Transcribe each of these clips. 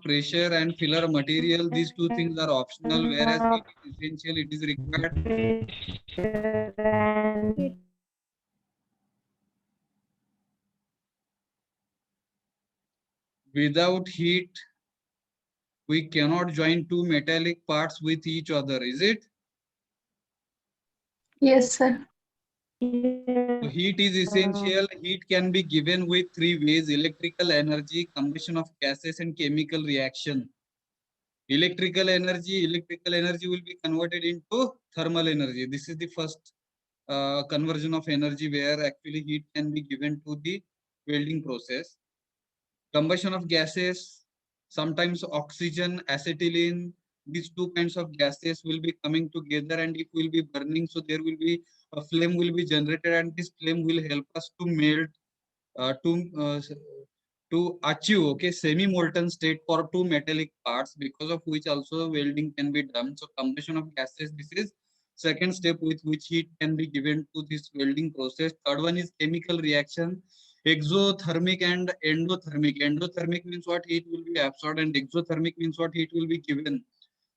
of pressure and filler material, these two things are optional, whereas heat is essential, it is required. Without heat, we cannot join two metallic parts with each other, is it? Yes, sir. So heat is essential. Heat can be given with three ways: electrical energy, combustion of gases, and chemical reaction. Electrical energy will be converted into thermal energy. This is the first conversion of energy where actually heat can be given to the welding process. Combustion of gases, sometimes oxygen, acetylene, these two kinds of gases will be coming together, and it will be burning, so there will be a flame will be generated, and this flame will help us to melt uh, to uh, to achieve semi molten state for two metallic parts, because of which also welding can be done. So combustion of gases, this is second step with which heat can be given to this welding process. Third one is chemical reaction, exothermic and endothermic. Endothermic means what? Heat will be absorbed, and exothermic means what? Heat will be given,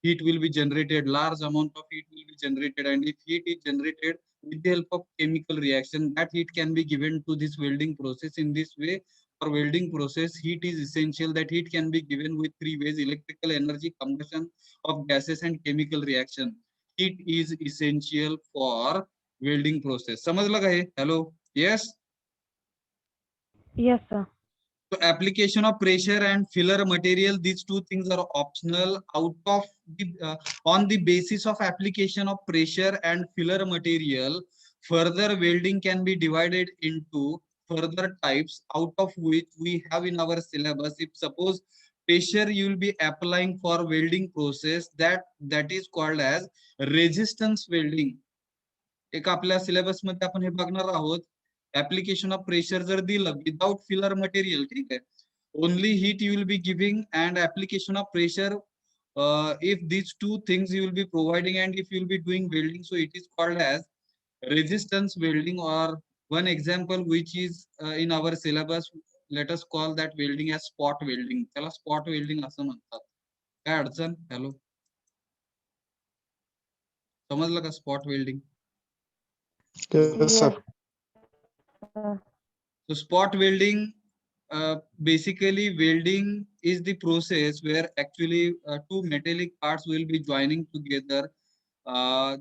heat will be generated, large amount of heat will be generated, and if heat is generated with the help of chemical reaction, that heat can be given to this welding process. In this way, for welding process, heat is essential. That heat can be given with three ways: electrical energy, combustion of gases, and chemical reaction. Heat is essential for welding process. समजलं का हे? Hello, yes. Yes, sir. So application of pressure and filler material, these two things are optional. Out of the on the basis of application of pressure and filler material, further welding can be divided into further types, out of which we have in our syllabus. If suppose pressure you will be applying for welding process, that is called as resistance welding. एक आपल्या syllabus मध्ये आपण हे बघणार आहोत. Application of pressure जर दिलं without filler material, ठीक आहे, only heat you will be giving, and application of pressure, if these two things you will be providing, and if you will be doing welding, so it is called as resistance welding. Or one example which is in our syllabus, let us call that welding as spot welding. त्याला spot welding असं म्हणतात. काय अडचण? Hello, समजलं का spot welding? Yes, sir. So spot welding, basically welding is the process where actually two metallic parts will be joining together, uh,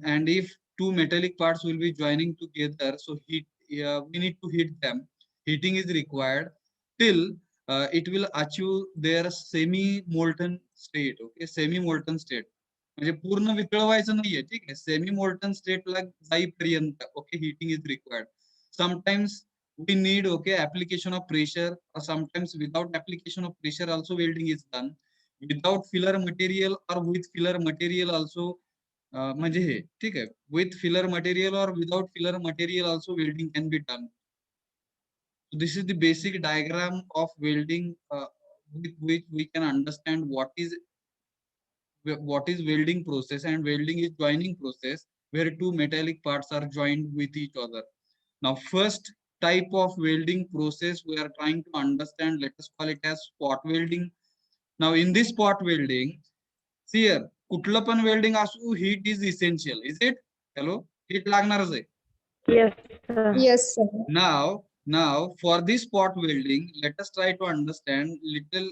and if two metallic parts will be joining together, so heat, we need to heat them. Heating is required till it will achieve their semi molten state. Okay, semi molten state म्हणजे पूर्ण वितळवायचं नाहीये, ठीक आहे, semi molten स्टेटला जाईपर्यंत heating is required. Sometimes we need application of pressure, or sometimes without application of pressure also welding is done, without filler material or with filler material also, म्हणजे हे ठीक आहे, with filler material or without filler material also welding can be done. So this is the basic diagram of welding, with which we can understand what is welding process. And welding is joining process where two metallic parts are joined with each other. Now first type of welding process we are trying to understand, let us call it as spot welding. Now in this spot welding, see here, कुठलं पण welding असू, heat is essential, is it? Hello, heat लागणारच आहे. Yes, sir. Yes, sir. Now for this spot welding, let us try to understand little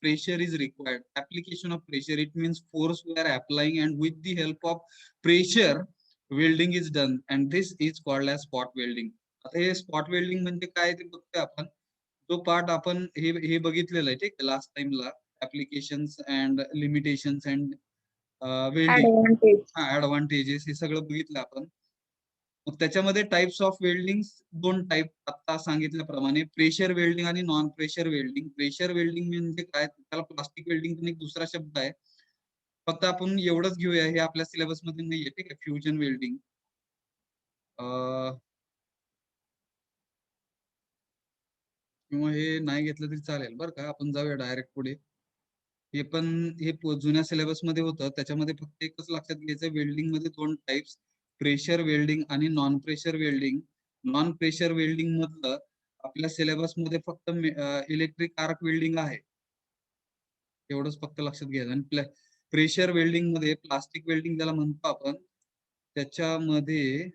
pressure is required. Application of pressure, it means force we are applying, and with the help of pressure welding is done, and this is called as spot welding. आता हे spot welding म्हणजे काय ते बघतोय आपण. जो part आपण हे बघितलेलं आहे, ठीक आहे, लास्ट टाइमला applications and limitations and welding, advantages हे सगळं बघितलं आपण. मग त्याच्यामध्ये टाइप्स ऑफ वेल्डिंग दोन टाइप आता सांगितल्याप्रमाणे, प्रेशर वेल्डिंग आणि non pressure welding. Pressure welding म्हणजे काय, त्याला प्लास्टिक वेल्डिंग पण एक दुसरा शब्द आहे, फक्त आपण एवढंच घेऊया, हे आपल्या सिलेबस मध्ये नाहीये, ठीक आहे. फ्युजन वेल्डिंग, किंवा हे नाही घेतलं तरी चालेल बरं का, आपण जाऊया डायरेक्ट पुढे. हे पण हे जुन्या सिलेबस मध्ये होतं, त्याच्यामध्ये फक्त एकच लक्षात घ्यायचं, वेल्डिंग मध्ये दोन टाइप्स, प्रेशर वेल्डिंग आणि non pressure welding. Non pressure welding मधलं आपल्या सिलेबस मध्ये फक्त इलेक्ट्रिक आर्क वेल्डिंग आहे, एवढंच फक्त लक्षात घ्यायचं. आणि प्रेशर वेल्डिंग मध्ये प्लास्टिक वेल्डिंग ज्याला म्हणतो आपण, त्याच्यामध्ये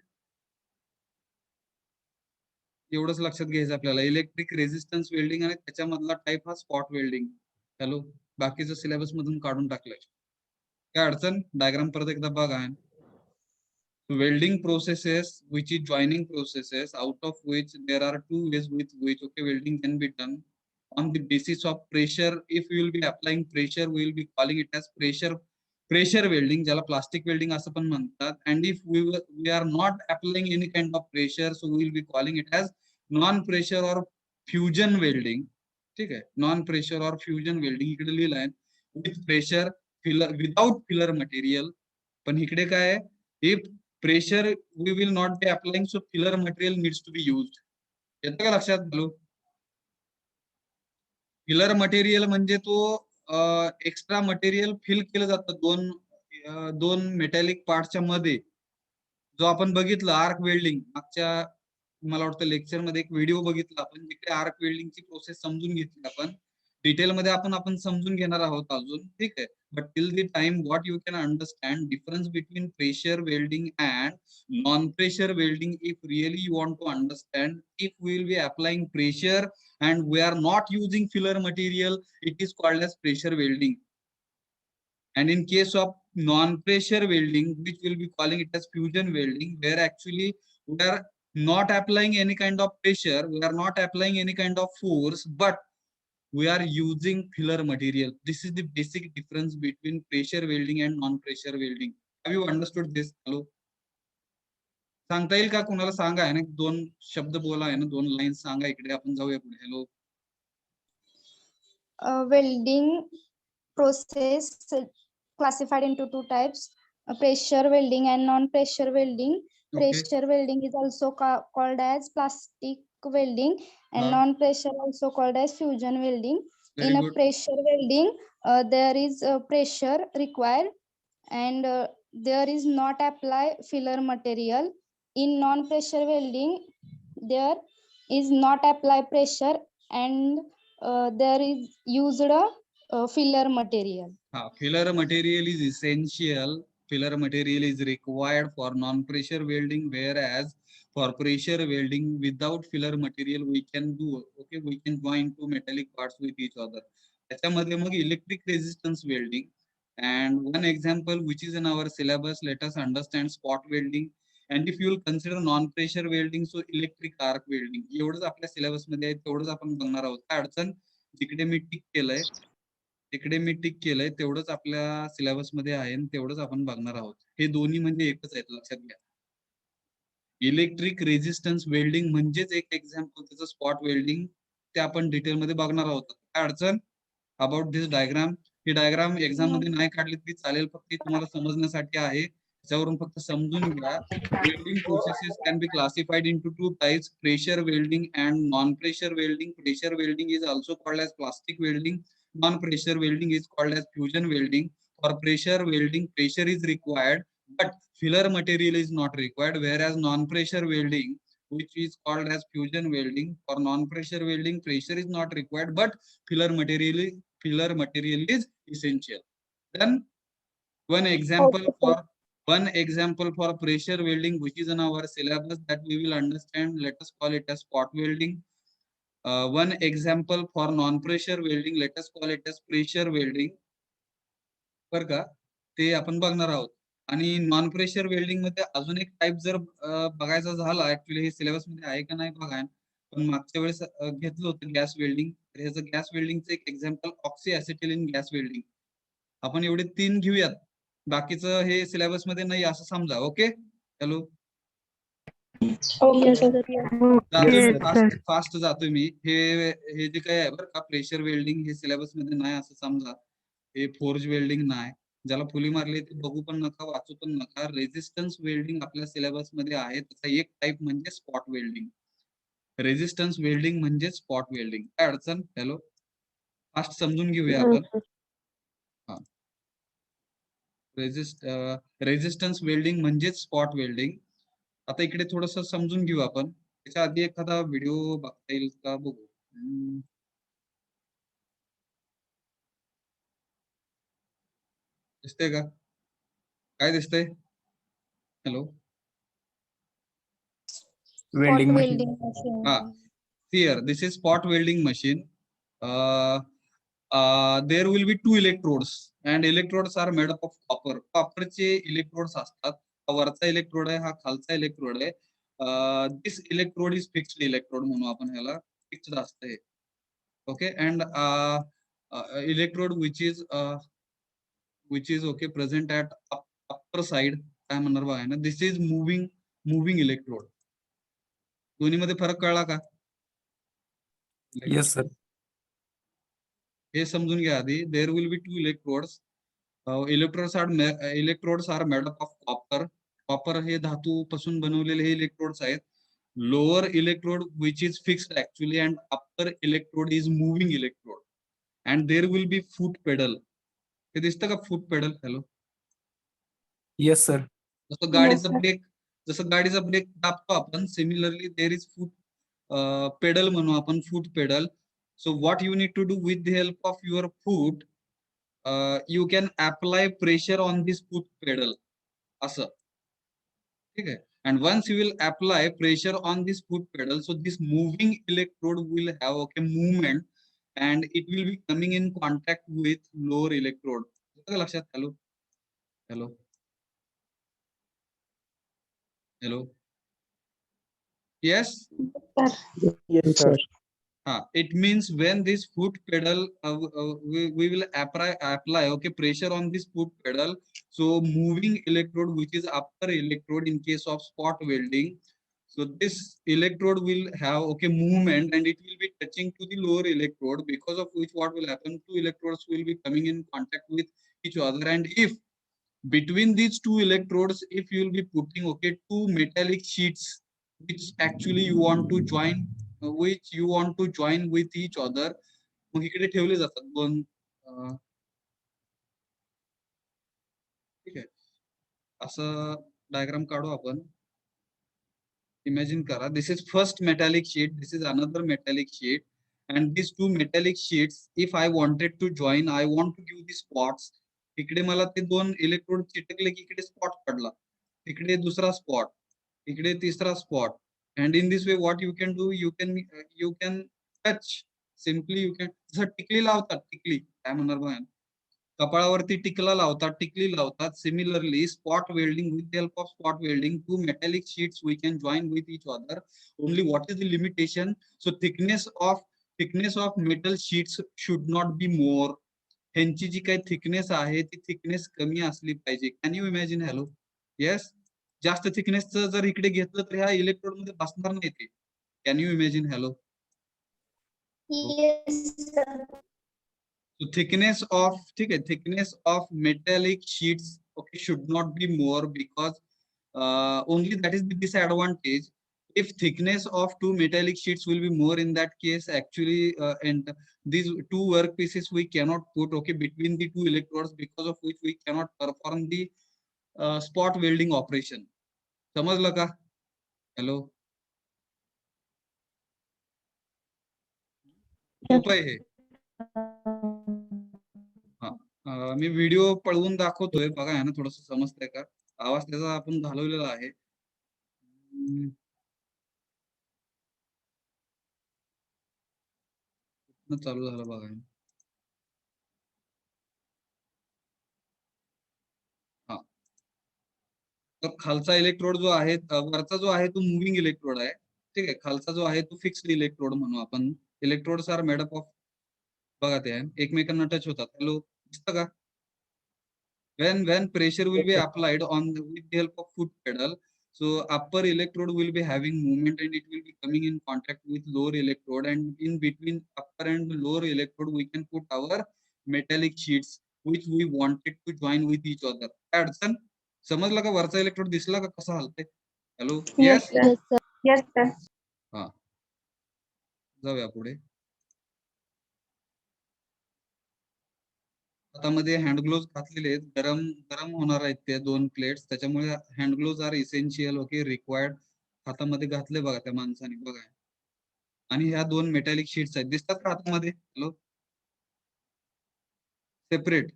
एवढंच लक्षात घ्यायचं आपल्याला, इलेक्ट्रिक रेझिस्टन्स वेल्डिंग आणि त्याच्यामधला टाईप हा स्पॉट वेल्डिंग. हॅलो, बाकीचं सिलेबस मधून काढून टाकलंय. काय अडचण? डायग्राम परत एकदा बघा. Welding processes, which is joining processes, out of which there are two ways with which welding can be done on the basis of pressure. If we will be applying pressure, we will be calling it as pressure welding, ज्याला plastic welding असं पण म्हणतात. And if we are not applying any kind of pressure, so we will be calling it as non pressure or fusion welding. ठीक आहे, non pressure or fusion welding इकडे लिहिलंय with pressure filler without filler material. पण इकडे काय आहे, if pressure we will not be applying, so filler material needs to be used. येतं का लक्षात? फिलर मटेरियल म्हणजे तो एक्स्ट्रा मटेरियल फिल केलं जातं दोन मेटॅलिक पार्टच्या मध्ये. जो आपण बघितलं आर्क वेल्डिंग मागच्या, मला वाटतं लेक्चर मध्ये एक व्हिडिओ बघितला आपण, जिकडे आर्क वेल्डिंगची प्रोसेस समजून घेतली आपण डिटेल मध्ये, आपण समजून घेणार आहोत अजून. ठीक आहे, but till the time what you can understand difference between pressure welding and non-pressure welding, if really you want to understand, if we will be applying pressure and we are not using filler material, it is called as pressure welding. And in case of non-pressure welding, which will be calling it as fusion welding, where actually we are not applying any kind of pressure, we are not applying any kind of force, but we are using filler material. This is the basic difference between pressure welding and non-pressure welding. Have you understood this? Hello, सांगता येईल का कुणाला? सांगा आहे ना, 2 शब्द बोला आहे ना, 2 लाईन सांगा. इकडे आपण जाऊया पुढे. Hello, welding process classified into two types, pressure welding and non-pressure welding. Pressure welding is also called as plastic welding, and non-pressure also called as fusion welding. In a pressure welding, there is pressure required, and there is not apply filler material. In non-pressure welding, there is not apply pressure, and there is used filler material. Filler material is essential. Filler material is required for non-pressure welding, whereas for pressure welding without filler material we can do. Okay, we can join two metallic parts with each other. त्याच्यामध्ये मग electric resistance welding. And one example which is in our syllabus, let us understand spot welding. And if you will consider non-pressure welding, so electric arc welding. एवढंच आपल्या syllabus मध्ये आहे, तेवढंच आपण बघणार आहोत. काय अडचण? जिकडे मी टिक केलंय तेवढंच आपल्या सिलेबस मध्ये आहे आणि तेवढंच आपण बघणार आहोत. हे दोन्ही म्हणजे एकच आहेत, लक्षात घ्या. इलेक्ट्रिक रेझिस्टन्स वेल्डिंग म्हणजेच एक एक्झाम्पल त्याचं स्पॉट वेल्डिंग, ते आपण डिटेल मध्ये बघणार आहोत. काय अडचण? About this diagram, he diagram exam मध्ये नाही काढली तरी चालेल, फक्त तुम्हाला समजण्यासाठी आहे, त्याच्यावरून फक्त समजून घ्या. Welding processes can be classified into two types, pressure welding and non pressure welding. Pressure welding is also called as plastic welding. Non-pressure welding is called as fusion welding. For pressure welding, pressure is required, but filler material is not required. Whereas non-pressure welding, which is called as fusion welding, for non-pressure welding, pressure is not required, but filler material is essential. Then one example for pressure welding, which is in our syllabus, that we will understand. Let us call it as spot welding. One example for non-pressure welding, let us call it as pressure welding. बरं का, ते आपण बघणार आहोत. आणि non pressure welding मध्ये अजून एक टाइप जर बघायचा झाला, ऍक्च्युली हे सिलेबस मध्ये आहे का नाही बघा, पण मागच्या वेळेस घेतलं होतं गॅस वेल्डिंग. तर ह्याचं गॅस वेल्डिंगचं एक example oxy acetylene gas welding. आपण एवढे 3 घेऊयात, बाकीचं हे सिलेबस मध्ये नाही असं समजा. ओके, हॅलो, फास्ट जातोय मी. हे जे काय आहे बरं का, प्रेशर वेल्डिंग हे सिलेबस मध्ये नाही असं समजा. हे फोर्ज वेल्डिंग नाही, ज्याला फुली मारली ते बघू पण नका, वाचू पण नका. रेझिस्टन्स वेल्डिंग आपल्या सिलेबस मध्ये आहे, त्याचा एक टाइप म्हणजे स्पॉट वेल्डिंग. रेझिस्टन्स वेल्डिंग म्हणजे स्पॉट वेल्डिंग. काय अडचण? हॅलो, फास्ट समजून घेऊया आपण. रेझिस्टन्स वेल्डिंग म्हणजेच स्पॉट वेल्डिंग. आता इकडे थोडस समजून घेऊ आपण. त्याच्या आधी एखादा व्हिडिओ बघता येईल का बघू. दिसतंय का? काय दिसतंय? Hello. Spot Welding machine. welding machine. Here, this is spot welding machine. There will be two electrodes, and electrodes are made up of copper. Copper चे electrodes असतात. हा वरचा electrode आहे, हा खालचा electrode आहे. This electrode is fixed electrode म्हणून आपण ह्याला fixed असतं हे. Okay, and electrode which is okay present at upper side. काय म्हणणार बघा ना, this is moving electrode. दोन्हीमध्ये फरक कळला का? Yes, sir. हे समजून घ्या आधी. There will be two electrodes. Electrodes are made up of copper. Copper हे धातू पासून बनवलेले हे इलेक्ट्रोड्स आहेत. Lower electrode which is fixed actually and upper electrode is moving electrode. And there will be foot pedal. हे दिसतं का foot pedal? Hello. Yes, sir. जसं गाडीचा ब्रेक दाबतो आपण, similarly there is foot pedal म्हणू आपण, foot pedal. So what you need to do with the help of your foot, you can apply pressure on this foot pedal. असं. ठीक आहे. And once you will apply pressure on this foot pedal, so this moving electrode will have okay movement and it will be coming in contact with lower electrode. लक्षात? Hello hello hello. Yes. Yes, sir. It means when this foot pedal we will apply okay pressure on this foot pedal, so moving electrode which is upper electrode in case of spot welding, so this electrode will have okay movement and it will be touching to the lower electrode, because of which what will happen, two electrodes will be coming in contact with each other, and if between these two electrodes if you will be putting okay two metallic sheets which actually you want to join with each other, मग इकडे ठेवले जातात दोन. ठीक आहे. असं diagram काढू आपण. Imagine करा, this is first metallic sheet, this is another metallic sheet, and these two metallic sheets if I wanted to join, I want to give the spots. इकडे मला ते दोन इलेक्ट्रोड चिटकले की इकडे स्पॉट पडला, इकडे दुसरा स्पॉट, इकडे तिसरा spot. And in this way what you can do, you can touch simply, you can जसं टिकली लावतात, टिकली काय म्हणणार बघा, कपाळावरती टिकला लावतात, टिकली लावतात. Similarly spot welding, with the help of spot welding two metallic sheets we can join with each other. Only what is the limitation, so thickness of metal sheets should not be more. ह्यांची जी काही thickness आहे ती thickness कमी असली पाहिजे. Can you imagine? Hello. Yes. जास्त थिकनेसचं जर इकडे घेतलं तर ह्या इलेक्ट्रोड मध्ये बसणार नाही ते. Can you imagine? Hello. Yes, sir. So thickness of metallic sheets okay should not be more, because only that is the disadvantage. If thickness of two metallic sheets will be more, in that case actually and these two workpieces we cannot put okay between the two electrodes, because of which we cannot perform the spot welding operation. समजलं का? Hello. सोपं आहे हे. मी video पळवून दाखवतोय बघा, आहे ना, थोडस समजतंय का? आवाज त्याचा आपण घालवलेला आहे. चालू झालं बघा. हा, तर खालचा इलेक्ट्रोड जो आहे, वरचा जो आहे तो मुव्हिंग इलेक्ट्रोड आहे. ठीक आहे. खालचा जो आहे तो फिक्स्ड इलेक्ट्रोड म्हणू आपण. Electrodes are made up of, बघा ते एकमेकांना टच होतात. हॅलो, दिसतं का? when pressure will be applied on with the help of foot pedal, so upper electrode will be having movement and it will be coming in contact with lower electrode, and in between upper and lower electrode we can put our metallic sheets which we wanted to join with each other. अडचण समजलं का? वरचा electrode दिसला का कसा हलते? Hello. Yes, yes. sir. Yes, sir. हा, जाऊया पुढे. हातामध्ये हँड ग्लोव्ह घातलेले आहेत. गरम होणार आहेत ते दोन प्लेट्स, त्याच्यामुळे hand glove are essential okay required. हातामध्ये घातले बघा त्या माणसाने, बघा. आणि ह्या दोन मेटॅलिक शीट्स आहेत, दिसतात का हातामध्ये? Hello. Separate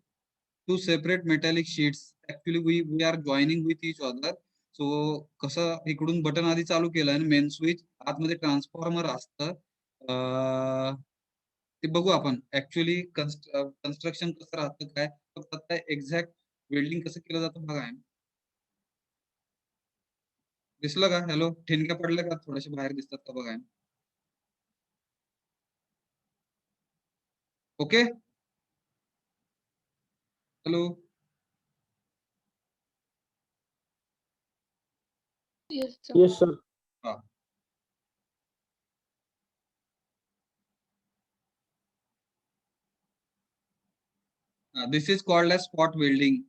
two separate metallic sheets. Actually we are joining with each other. So कसं इकडून बटन आधी चालू केलं आणि मेन स्विच आतमध्ये ट्रान्सफॉर्मर असतं. ते बघू आपण ऍक्च्युली कन्स्ट्रक्शन कसं राहतं काय, फक्त आता एक्झॅक्ट वेल्डिंग कसं केलं जातं बघा. दिसलं का? हॅलो, ठिणक्या पडल्या का? थोडेसे बाहेर दिसतात का बघा. Okay, hello. Yes, sir. This is called as spot welding.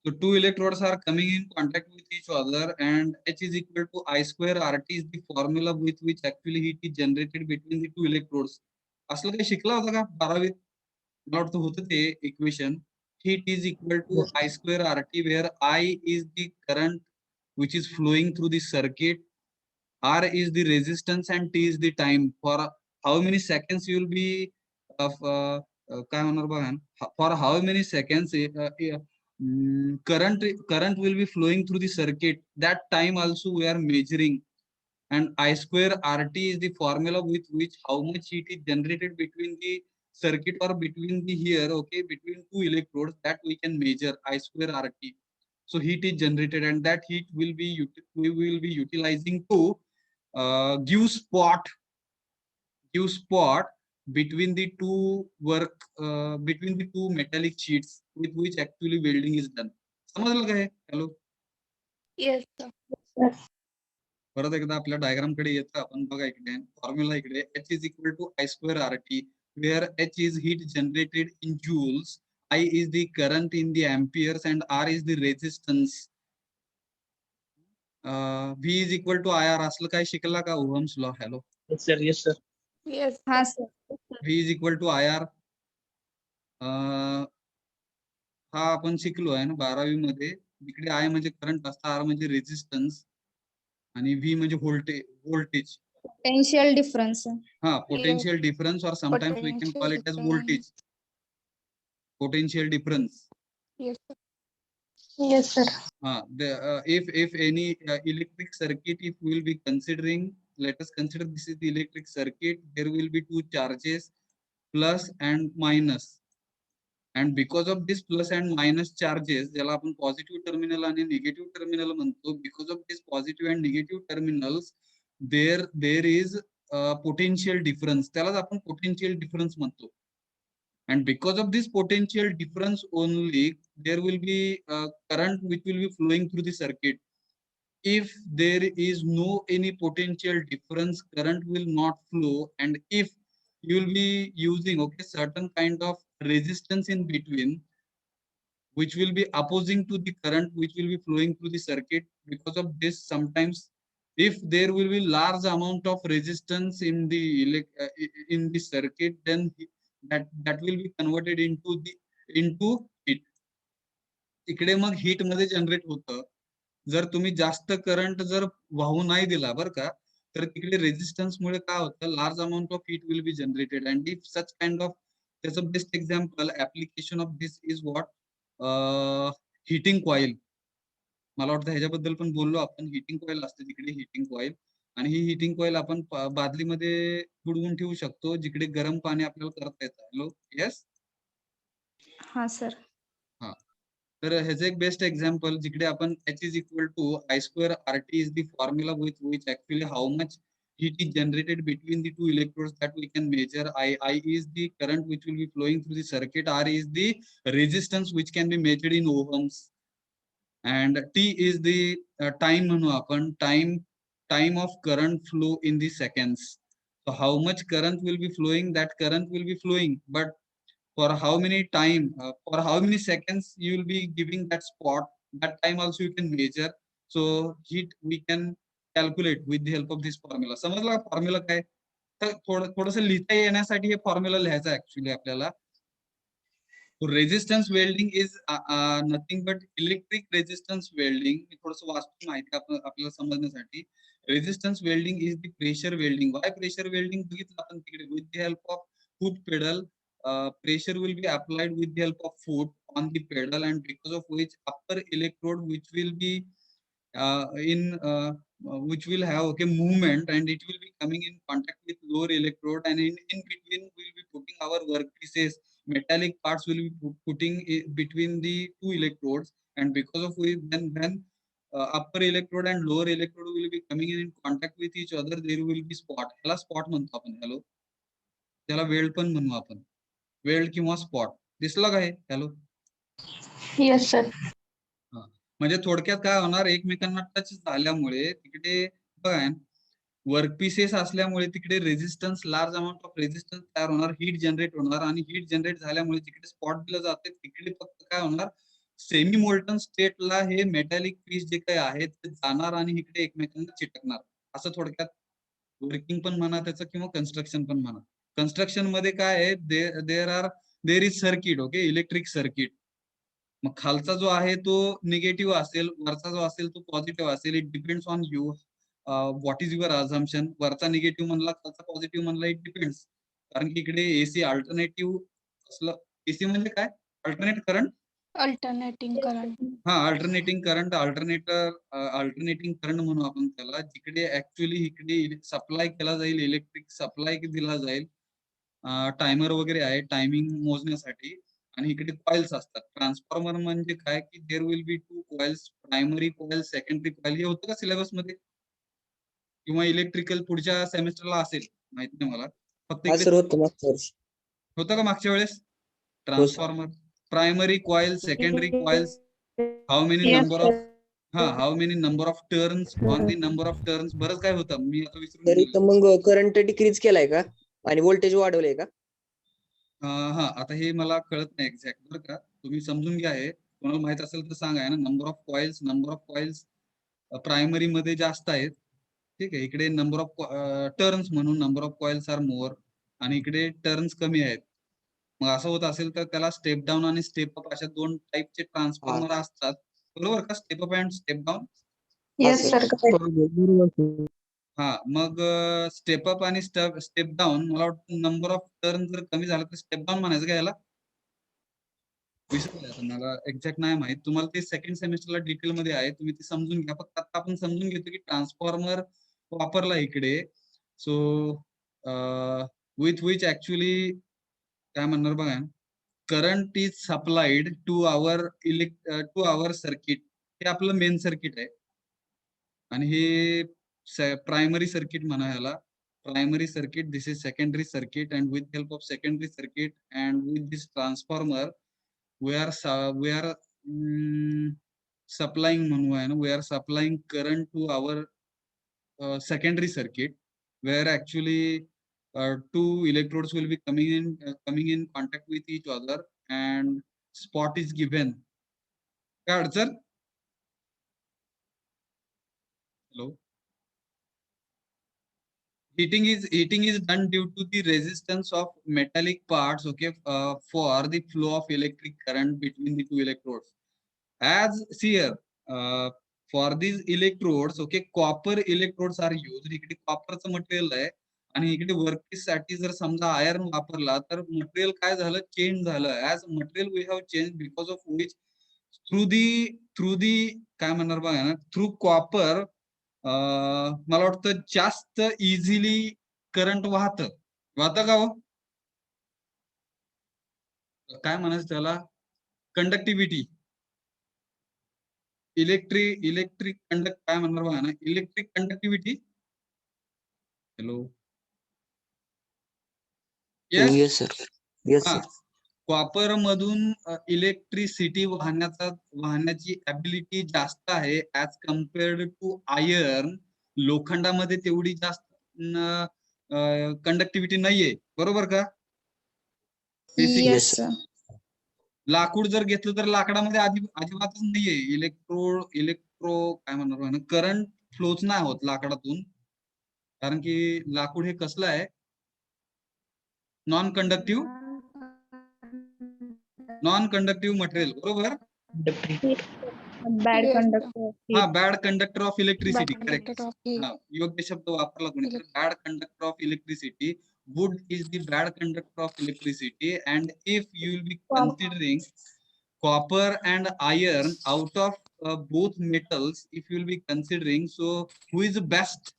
So two electrodes are coming in contact with each other, and H is equal to I square RT is the formula with which actually heat is generated between the two electrodes. असलं काही शिकला होता का 12वीत? मला वाटतं होतं ते equation. Heat is equal to I square RT, where I is the current which is flowing through the circuit, R is the resistance, and T is the time. For how many seconds you will be काय होणार बघा. For how many seconds current will be flowing through the circuit, that time also we are measuring. And I square RT is the formula with which how much heat is generated between the circuit or between the here, okay, between two electrodes, that we can measure I square RT. So heat is generated, and that heat will be we will be utilizing to give spot between the two between the two metallic sheets with which actually welding is done. समजलं का हे? Hello, Yes, sir. परत एकदा आपल्या diagram कडे येतं आपण. बघा इकडे फॉर्म्युला इकडे H is equal to I square RT, where H is heat generated in joules, I is the current in the amperes, and R is the resistance. V is equal to IR. असलं काय शिकला का ohm's law? Hello, Yes, sir. Yes, sir. Yes, हाँ sir. V is equal to IR. हा आपण शिकलो आहे ना 12वी मध्ये. इकडे I म्हणजे करंट असतं, R म्हणजे रेजिस्टन्स, आणि V म्हणजे व्होल्टेज. Potential difference. हा, potential difference, or sometimes we can call it as voltage. Potential difference. Yes, sir. Yes, sir. If any electric circuit, if we will be considering, let us consider this is the electric circuit. There will be two charges, plus and minus. And because of this plus and minus charges, ज्याला आपण positive terminal आणि negative terminal म्हणतो, because of this positive and negative terminals, there is potential difference. त्यालाच आपण potential difference म्हणतो. And because of this potential difference only, there will be current which will be flowing through the circuit. If there is no any potential difference, current will not flow. And if you will be using, okay, certain kind of resistance in between, which will be opposing to the current which will be flowing through the circuit, because of this, sometimes if there will be large amount of resistance in the circuit, then that will be converted into heat. इकडे मग heat मध्ये generate होतं. जर तुम्ही जास्त current जर वाहू नाही दिला बर का, तर तिकडे रेजिस्टन्स मुळे काय होतं, large amount of heat will be generated. And if such kind of, त्याचं best example application of this is what, heating coil. मला वाटतं ह्याच्याबद्दल पण बोललो आपण. हिटिंग कॉइल असते तिकडे, हिटिंग कॉइल. आणि ही हिटिंग कॉइल आपण बादलीमध्ये बुडवून ठेवू शकतो, जिकडे गरम पाणी आपल्याला करता येतं. Hello, yes. हाँ सर. हा, तर ह्याचं एक बेस्ट एक्झाम्पल, जिकडे आपण H is equal to I square RT is the formula with which actually how much heat is generated between the two electrodes, that we can measure. I is the current which will be flowing through the circuit. R is the resistance which can be measured in ohms. And T is the time म्हणू आपण, time of current flow in the seconds. So how much current will be flowing, that current will be flowing, but for how many time, for how many seconds you will be giving that spot, that time also you can measure. So heat we can calculate with the help of this formula. समजला formula काय? तर थोडंसं लिहिता येण्यासाठी हे formula लिहायचा actually आपल्याला. Resistance welding is nothing but electric resistance welding. मी थोडंसं वाचतो माहिती आपल्याला समजण्यासाठी. Resistance welding is the pressure welding. Why pressure welding बघितलं आपण तिकडे, with the help of foot pedal pressure will be applied with the help of foot on the pedal, and because of which upper electrode which will be which will have movement, and it will be coming in contact with lower electrode, and in between we'll be putting our workpieces, metallic parts will be putting between the two electrodes, and because of which then upper electrode and lower electrode will be coming in contact with each other, there will be spot. ह्याला spot म्हणतो आपण. Hello, त्याला weld पण म्हणू आपण. Weld किंवा spot. दिसलं का हे? हॅलो. Yes, sir. म्हणजे थोडक्यात काय होणार, एकमेकांना टच झाल्यामुळे तिकडे बघा वर्कपीसेस असल्यामुळे तिकडे resistance, large amount of resistance तयार होणार, हीट जनरेट होणार, आणि हीट जनरेट झाल्यामुळे तिकडे स्पॉट दिलं जाते, तिकडे फक्त काय होणार, सेमी मोल्टन स्टेटला हे मेटॅलिक पीस जे काही आहे ते जाणार आणि इकडे एकमेकांना चिटकणार. असं थोडक्यात वर्किंग पण म्हणा त्याचं, किंवा कन्स्ट्रक्शन पण म्हणा. कन्स्ट्रक्शन मध्ये काय आहे, there is circuit, okay, electric circuit. मग खालचा जो आहे तो निगेटिव्ह असेल, वरचा जो असेल तो पॉझिटिव्ह असेल. It depends on you what is your assumption. वरचा निगेटिव्ह म्हणला, खालचा पॉझिटिव्ह म्हणला, इट डिपेंड्स. कारण की इकडे एसी अल्टरनेटिव्ह असलं. एसी म्हणजे काय? Alternate current. Alternating current. हा, अल्टरनेटिंग करंट, अल्टरनेटिंग करंट म्हणू आपण त्याला. जिकडे ऍक्च्युअली इकडे सप्लाय केला जाईल, इलेक्ट्रिक सप्लाय दिला जाईल. टायमर वगैरे आहे टायमिंग मोजण्यासाठी, आणि इकडे कॉइल्स असतात. ट्रान्सफॉर्मर म्हणजे काय की there will be two coils, primary coil, secondary coil. हे होतं का सिलेबस मध्ये, किंवा इलेक्ट्रिकल पुढच्या सेमेस्टरला असेल, माहित नाही मला. फक्त होतं का मागच्या वेळेस? Transformer, primary coil, secondary coils, how many Yes, number of, how many number of turns on the number of turns, बरंच काय होतं, मी आता विसरून तरी गेलो. तर मग करंट डिक्रीज केलाय का आणि व्होल्टेज वाढवलंय का? हा, आता हे मला कळत नाही एक्झॅक्ट, बरं का. तुम्ही समजून घ्या. हे कोणाला माहित असेल तर सांगा. ना, नंबर ऑफ कॉइल्स प्रायमरी मध्ये जास्त आहेत, ठीक आहे. इकडे नंबर ऑफ टर्न्स म्हणून number of coils are more, आणि इकडे टर्न्स कमी आहेत. मग असं होत असेल तर त्याला स्टेप डाऊन आणि स्टेप अप अशा दोन टाईपचे ट्रान्सफॉर्मर असतात, बरोबर का? Step up and step down. Yes, sir. हा, मग स्टेप अप आणि स्टेप डाऊन, मला वाटतं नंबर ऑफ टर्न जर कमी झाला तर स्टेप डाऊन म्हणायचं का याला? विसरले आता, मला एक्झॅक्ट नाही माहित. तुम्हाला ते सेकंड सेमेस्टरला डिटेल मध्ये आहे, तुम्ही ते समजून घ्या. फक्त आता आपण समजून घेतो की ट्रान्सफॉर्मर वापरला इकडे. सो विथ विच ऍक्च्युअली काय म्हणणार बघा, current is supplied to our circuit. हे आपलं मेन सर्किट आहे, आणि हे प्रायमरी सर्किट म्हणा ह्याला. Primary circuit, this is secondary circuit, and with help of secondary circuit and with this transformer we are supplying म्हणू आहे ना, we are supplying current to our secondary circuit, where actually two electrodes will be coming in contact with each other, and spot is given. काय अडचण? Hello. Heating is done due to the resistance of metallic parts, okay, for the flow of electric current between the two electrodes. As see here, for these electrodes, okay, copper electrodes are used. इकडे कॉपरचं material आहे, आणि इकडे workpiece साठी जर समजा iron वापरला तर material काय झालं, चेंज झालं. As material we have change because of which through the काय म्हणणार बघा ना, थ्रू कॉपर मला वाटतं जास्त इझिली करंट वाहतं का हो? काय म्हणायचं त्याला, कंडक्टिव्हिटी, इलेक्ट्रिक कंडक्ट काय म्हणणार बघा ना, electric conductivity. Hello. Yes sir. Yes हा, सर. कॉपर मधून इलेक्ट्रिसिटी वाहण्याची ऍबिलिटी जास्त आहे ऍज कम्पेअर्ड टू आयर्न. लोखंडामध्ये तेवढी जास्त कंडक्टिव्हिटी नाहीये, बरोबर का? Yes, sir. लाकूड जर घेतलं तर लाकडामध्ये अजिबातच नाहीये इलेक्ट्रो काय म्हणणार, करंट फ्लोच नाही होत लाकडातून, कारण की लाकूड हे कसलं आहे, नॉन कंडक्टिव्ह मटेरियल, बरोबर. Bad Yes, conductor. हा, bad conductor of electricity, Bad correct. conductor of heat. योग्य शब्द वापरला कोणी, bad conductor of electricity. wood is the bad conductor of electricity, and if you will be considering copper and iron out of both metals, if you will be considering, so who is the best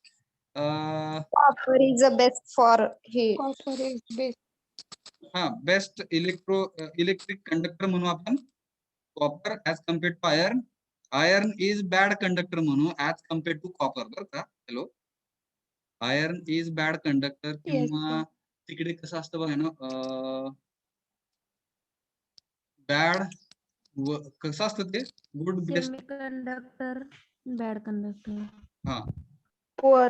Copper is the best for heat. Copper is best. best electric conductor म्हणू आपण copper as compared to iron. Iron is bad conductor म्हणू as compared to copper. बरं का? Hello, iron is bad conductor किंवा तिकडे कसं असतं बघा ना, बॅड कसं असतं ते, good best, Semiconductor, bad conductor. हा Poor.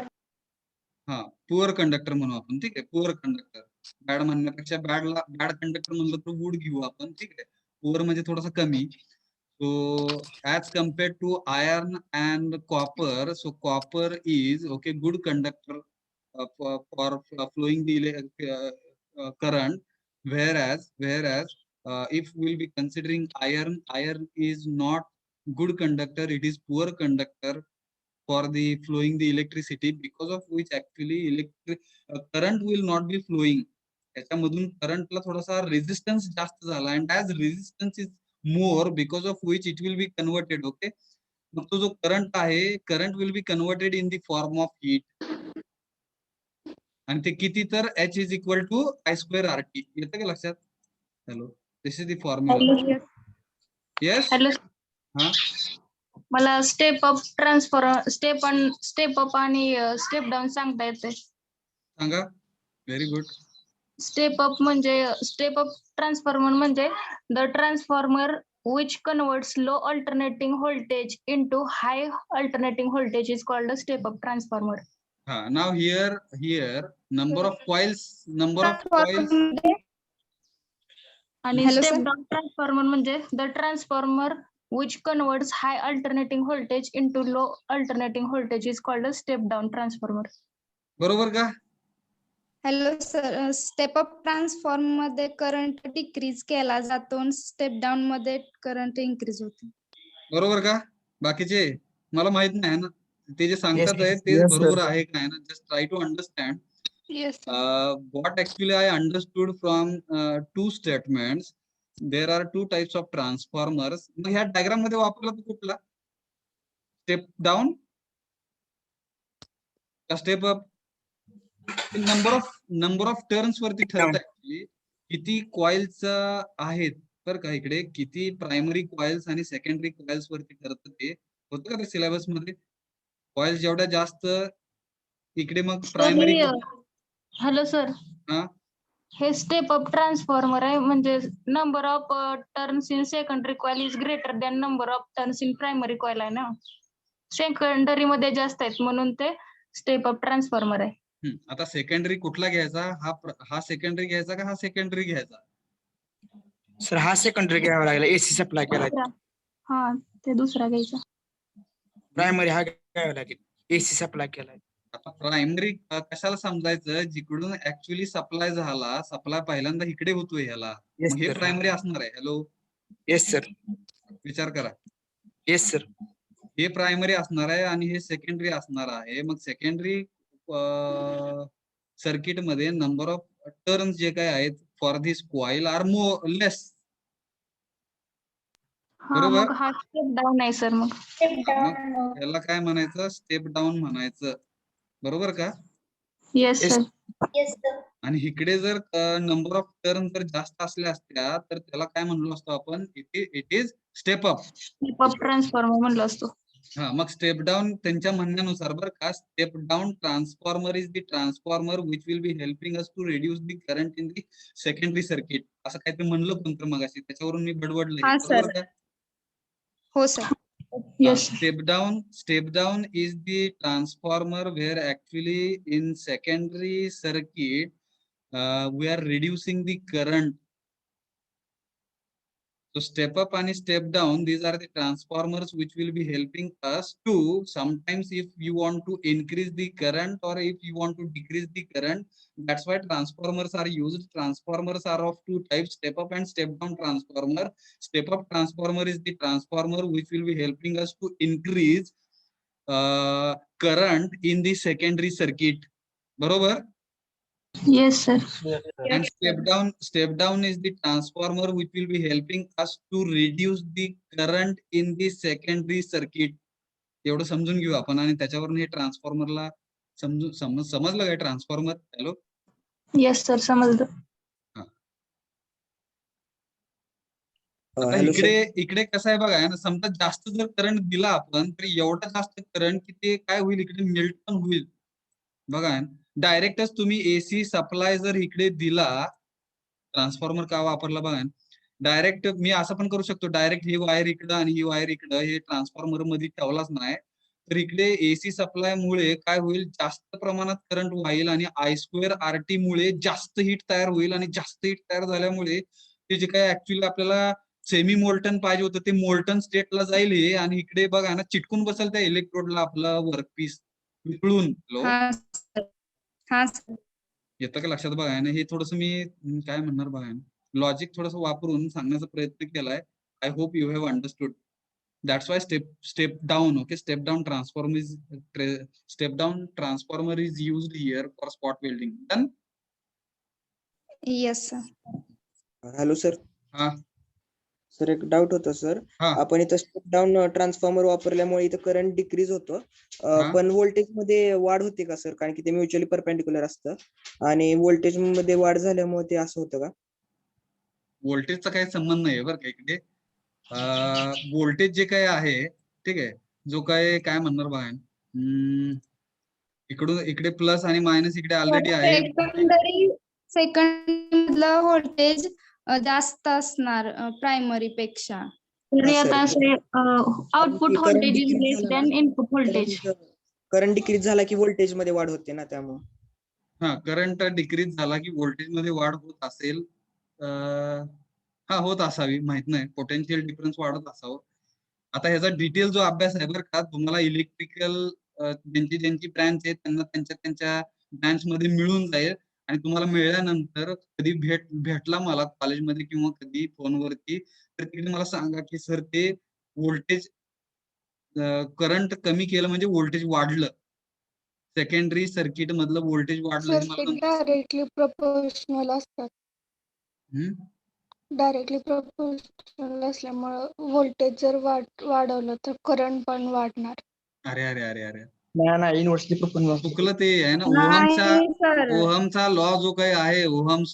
पुअर कंडक्टर म्हणू आपण. ठीक आहे, पुअर कंडक्टर. बॅड म्हणण्यापेक्षा बॅड कंडक्टर म्हणलं तर वूड घेऊ आपण. ठीक आहे, पुअर म्हणजे थोडासा कमी. So as compared to iron and copper, so copper is okay good conductor for flowing the current, whereas if we will be considering iron is not good conductor, it is poor conductor for the flowing the electricity, because of which actually current will not be flowing. त्याच्यामधून करंटला थोडासा resistance जास्त झाला, and as resistance is more, because of which it will be converted. Okay, मग तो जो current आहे, current will be converted in the form of heat, आणि ते किती तर H is equal to I square RT. येतं का लक्षात? Hello, this is the formula. Yes, hello, हा मला step up transfer step up आणि स्टेप डाऊन सांगता येते. सांगा. Very good. Step up transformer म्हणजे the transformer which converts low alternating voltage into high alternating voltage is called a step up transformer. Now here number of coils आणि Hello, step sir. Down transformer म्हणजे the transformer which converts high alternating voltage into low alternating voltage is called a step down transformer. बरोबर का? Hello sir, step up transform मध्ये current decrease केला जातो, step down मध्ये current increase होतो. बरोबर का? बाकीचे मला माहित नाही ना, ते जे सांगतात आहे ते Yes, sir. बरोबर आहे काय ना. Just try to understand Yes. what actually I understood from two statements. There are two types of transformers. मग ह्या डायग्राम मध्ये वापरला तो कुठला? स्टेप डाऊन का step up? Number of turns वरती ठरत ऍक्च्युली, किती कॉइल्स आहेत बरं का, इकडे किती प्रायमरी कॉइल्स आणि सेकंडरी कॉइल्स वरती ठरत. ते होतं का ते सिलेबस मध्ये? कॉइल्स जेवढ्या जास्त इकडे, मग प्रायमरी. हॅलो सर, हा, हे स्टेप अप ट्रान्सफॉर्मर आहे, म्हणजे number of turns in secondary coil is greater than number of turns in primary coil आहे ना. सेकंडरी मध्ये जास्त आहेत म्हणून ते स्टेप अप ट्रान्सफॉर्मर आहे. आता सेकंडरी कुठला घ्यायचा? हा सेकंडरी घ्यायचा का हा सेकंडरी घ्यायचा? सर हा सेकंडरी घ्यावा लागला, एसी सप्लाय केलाय. हा, ते दुसरा घ्यायचा. प्रायमरी हा घ्यावा लागेल, एसी सप्लाय केलाय. आता प्रायमरी कशाला समजायचं? जिकडून ऍक्च्युली सप्लाय झाला, सप्लाय पहिल्यांदा इकडे होतोय ह्याला, Yes, मग हे sir. प्रायमरी असणार आहे. Hello, yes sir. विचार करा. Yes sir. हे प्रायमरी असणार आहे आणि हे सेकंडरी असणार आहे. मग सेकंडरी सर्किट मध्ये नंबर ऑफ टर्न्स जे काय आहेत for this coil are more less. हा, बरोबर. मग हा स्टेप डाऊन आहे सर. मग मग याला काय म्हणायचं? स्टेप डाऊन म्हणायचं. बरोबर का? Yes Yes. सर. आणि इकडे जर नंबर ऑफ टर्न जर जास्त असल्या असत्या तर त्याला काय म्हणलो असतो आपण? It is step up. Step up transformer म्हणलं असतो. हा, मग स्टेप डाऊन त्यांच्या म्हणण्यानुसार बरं का, step down transformer is the transformer which will be helping us to reduce the current in the secondary circuit. असं काहीतरी म्हणलं कोणतं मगाशी, त्याच्यावरून मी बडबडले. हा, बरोबर sir. का? हो sir. Yes. Step down is the transformer where actually in secondary circuit we are reducing the current. So step up and step down, these are the transformers which will be helping us to, sometimes if you want to increase the current or if you want to decrease the current, that's why transformers are used. Transformers are of two types, step up and step down transformer. Step up transformer is the transformer which will be helping us to increase current in the secondary circuit. बरोबर. Yes, sir. And step down is the transformer which will be helping us to reduce the current in the secondary circuit. एवढं समजून घेऊ आपण आणि त्याच्यावरून हे ट्रान्सफॉर्मरला समजलं काय transformer? Hello. Yes, sir. समजलं. आता हॅलो इकडे कसं आहे बघा ना, समजा जास्त जर करंट दिला आपण तर एवढा जास्त करंट की ते काय होईल, इकडे मेल्ट पण होईल. बघा डायरेक्टच तुम्ही एसी सप्लाय जर इकडे दिला, ट्रान्सफॉर्मर का वापरला बघा, डायरेक्ट मी असं पण करू शकतो, डायरेक्ट ही वायर इकडं आणि ही वायर इकडं हे ट्रान्सफॉर्मर मध्ये ठेवलाच नाही तर इकडे एसी सप्लाय मुळे काय होईल, जास्त प्रमाणात करंट वाहील आणि I2RT मुळे जास्त हीट तयार होईल आणि जास्त हीट तयार झाल्यामुळे ते जे काय ऍक्च्युअली आपल्याला सेमी मोल्टन पाहिजे होतं ते मोल्टन स्टेटला जाईल हे, आणि इकडे बघा ना चिटकून बसेल त्या इलेक्ट्रोडला आपला वर्कपीस वितळून. हा सर. हा सर. येतं का लक्षात? बघा ना, हे थोडस मी काय म्हणणार बघा, लॉजिक थोडस वापरून सांगण्याचा प्रयत्न केलाय. I hope you have understood. That's why step down, okay, step down transformer is used here for spot welding. Done? Yes, sir. Hello sir. हा. सर एक डाऊट होता सर. हा. आपण इथं स्टेप डाऊन ट्रान्सफॉर्मर वापरल्यामुळे इथं करंट डिक्रीज होतो, हा. पण व्होल्टेज मध्ये वाढ होते का सर? कारण की ते म्युच्युअली परपेंडिक्युलर असतं आणि व्होल्टेज मध्ये वाढ झाल्यामुळे ते असं होतं का? व्होल्टेजचा काही संबंध नाही बरं का इकडे. व्होल्टेज जे काही आहे, ठीक आहे, जो काय म्हणणार बघा, इकडून इकडे प्लस आणि मायनस इकडे ऑलरेडी आहे. सेकंडरीला व्होल्टेज जास्त असणार प्रायमरी पेक्षा. Output voltage is less than input voltage. Current decrease झाला की व्होल्टेज मध्ये वाढ होते ना, त्यामुळे. हा, करंट डिक्रीज झाला की व्होल्टेज मध्ये वाढ होत असेल, हा होत असावी, माहित नाही, पोटेन्शियल डिफरन्स वाढत असावं. आता ह्याचा डिटेल जो अभ्यास आहे बरं का, तुम्हाला इलेक्ट्रिकल ज्यांची ब्रँच आहे त्यांना त्यांच्या ब्रँच मध्ये मिळून जाईल, आणि तुम्हाला मिळाल्यानंतर कधी भेटला मला कॉलेजमध्ये किंवा कधी फोनवरती, तर तिकडे मला सांगा की सर ते व्होल्टेज करंट कमी केलं म्हणजे व्होल्टेज वाढलं, सेकंडरी सर्किट मधलं व्होल्टेज वाढलं. सर ते डायरेक्टली प्रपोर्शनल असतात. डायरेक्टली प्रपोर्शनल असल्यामुळे व्होल्टेज जर वाढवलं तर करंट पण वाढणार. अरे अरे अरे अरे, नाही इन्व्हर्सली प्रोपोर्शनल चुकलं ते आहे ना. नाही सर. ओहमचा लॉ जो काही आहे, ओहम्स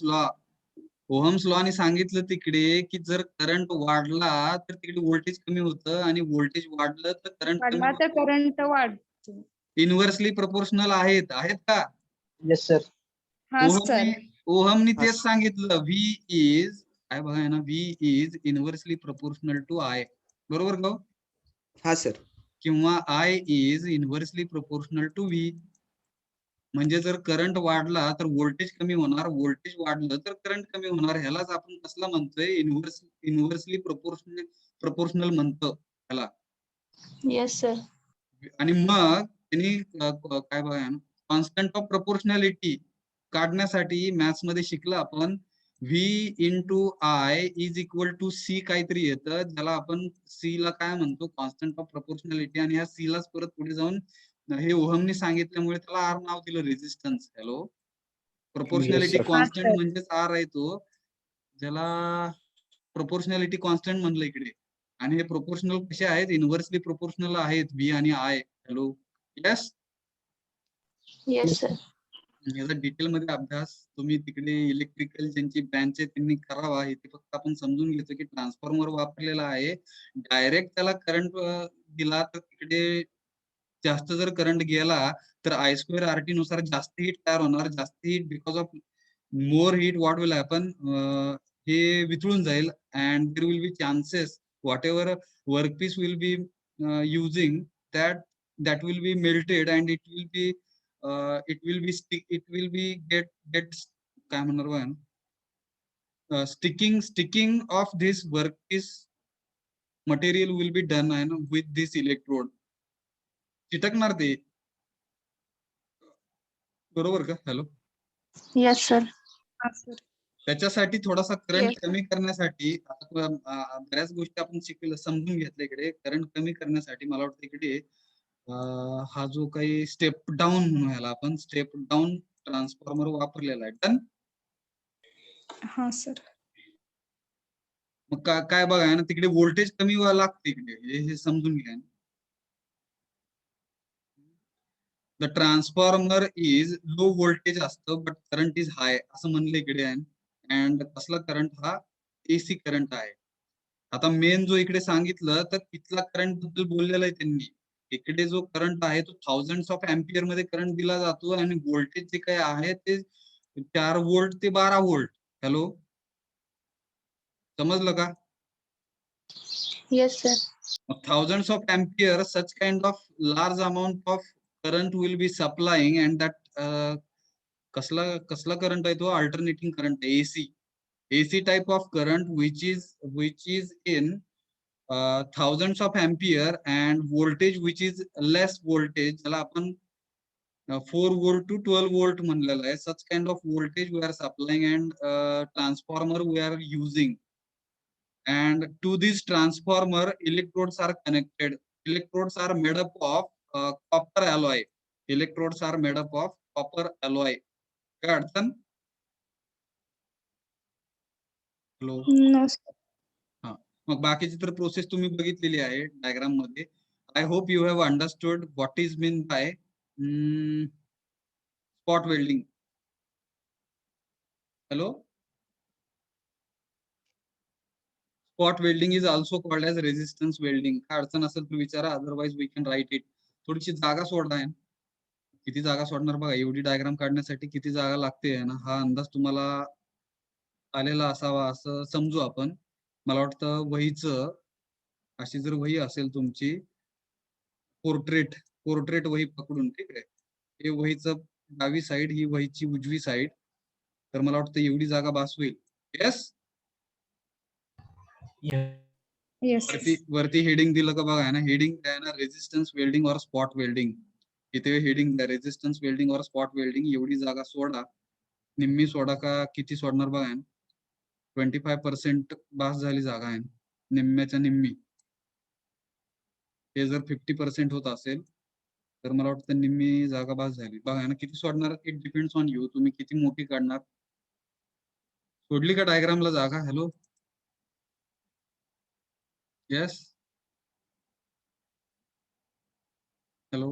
लॉ ने सांगितलं तिकडे की जर करंट वाढला तर तिकडे व्होल्टेज कमी होतं, आणि व्होल्टेज वाढलं तर करंट कमी वाढला तर होतं. करंट वाढतो. इन्व्हर्सली प्रोपोर्शनल आहेत का? Yes sir. हा सर. ओहमनी तेच सांगितलं, व्ही इज, काय बघा ना, V is inversely proportional to I, बरोबर का? हा सर. किंवा I is inversely proportional to V. म्हणजे जर करंट वाढला तर व्होल्टेज कमी होणार, व्होल्टेज वाढलं तर करंट कमी होणार. ह्यालाच आपण कसला म्हणतोय, इन्व्हर्सली प्रोपोर्शनल म्हणतो ह्याला. Yes sir. आणि मग त्यांनी काय बघा, कॉन्स्टंट ऑफ प्रोपोर्शनॅलिटी काढण्यासाठी मॅथ्स मध्ये शिकलं आपण, V into I is equal to C काहीतरी येतं, ज्याला आपण सी ला काय म्हणतो, कॉन्स्टंट ऑफ प्रोपोर्शनॅलिटी, आणि ह्या सी लाच परत पुढे जाऊन हे ओहमने सांगितल्यामुळे त्याला आर नाव दिलं, रेझिस्टन्स. हॅलो, प्रोपोर्शनॅलिटी कॉन्स्टंट म्हणजेच आर आहे तो, ज्याला प्रोपोर्शनॅलिटी कॉन्स्टंट म्हणलं इकडे. आणि हे प्रोपोर्शनल कसे आहेत, इन्व्हर्सली प्रोपोर्शनल आहेत, व्ही आणि I. Hello, yes. Yes sir. याचा डिटेल मध्ये अभ्यास तुम्ही तिकडे इलेक्ट्रिकल ज्यांची ब्रँच आहे त्यांनी करावा. इथे फक्त आपण समजून घेतो की ट्रान्सफॉर्मर वापरलेला आहे, डायरेक्ट त्याला करंट दिला तर तिकडे जास्त जर करंट गेला तर I2RT नुसार जास्त हीट तयार होणार, जास्त heat because of more heat what will happen, हे वितळून जाईल, and there will be chances whatever workpiece will be using that will be melted, and it will be get काय म्हणणार बघा, sticking of this workpiece material will be done with this electrode. चिटकणार ते, बरोबर का? Hello. Yes sir. त्याच्यासाठी थोडासा current Yes. कमी करण्यासाठी बऱ्याच गोष्टी आपण शिकलं, समजून घेतल्या इकडे. करंट कमी करण्यासाठी मला वाटतं इकडे हा जो काही स्टेप डाऊन म्हणू ह्याला आपण, स्टेप डाऊन ट्रान्सफॉर्मर वापरलेला आहे. डन. हा सर. मग काय बघा आहे ना, तिकडे व्होल्टेज कमी लागते इकडे, हे समजून घ्या. The transformer is low voltage असतं बट करंट इज हाय असं म्हणलं इकडे आहे. अँड कसला करंट हा AC करंट आहे. आता मेन जो इकडे सांगितलं तर तिथला करंट बद्दल बोललेलं आहे त्यांनी. इकडे जो करंट आहे तो थाउजंड्स ऑफ एम्पियर मध्ये करंट दिला जातो आणि व्होल्टेज जे काय आहे ते 4 व्होल्ट ते 12 व्होल्ट. हॅलो, समजलं का? Yes sir. Thousands of ampere, such kind of large amount of current will be supplying, and that कसला current आहे तो alternating current आहे, AC type of current which is in thousands of ampere and voltage which is less voltage, त्याला आपण 4 volt to 12 volt म्हणलेलं आहे. Such kind of voltage we are supplying and transformer we are using. And to this transformer electrodes are connected. Electrodes are made up of copper alloy. Electrodes are made up of copper alloy. काय अडचण? Hello. No, sir. हा, मग बाकीची तर process तुम्ही बघितलेली आहे diagram मध्ये. I hope you have understood what is mean by spot welding. Hello. Spot welding is also called as resistance welding. काय अडचण असेल तर विचारा, otherwise we can write it. थोडीशी जागा सोडा आहे. किती जागा सोडणार बघा, एवढी डायग्राम काढण्यासाठी किती जागा लागते ना, हा अंदाज तुम्हाला आलेला असावा असं समजू आपण. मला वाटतं वहीचं, अशी जर वही असेल तुमची पोर्ट्रेट वही पकडून, ठीक आहे, हे वहीचं डावी साईड, ही वहीची उजवी साईड, तर मला वाटतं एवढी जागा बास होईल. येस. Yes. वरती हेडिंग दिलं का बघा ना, हेडिंग काय ना, रेजिस्टन्स वेल्डिंग और स्पॉट वेल्डिंग. इथे हेडिंग द्या, रेजिस्टन्स वेल्डिंग और स्पॉट वेल्डिंग. एवढी जागा सोडा, निम्मी सोडा का किती सोडणार बघा. 25% बास झाली जागा आहे, निम्म्याच्या निम्मी. हे जर 50% होत असेल तर मला वाटतं निम्मी जागा बास झाली. बघा ना किती सोडणार, इट डिपेंड्स ऑन यू, तुम्ही किती मोठी काढणार. सोडली का डायग्रामला जागा? Hello. Yes. Hello.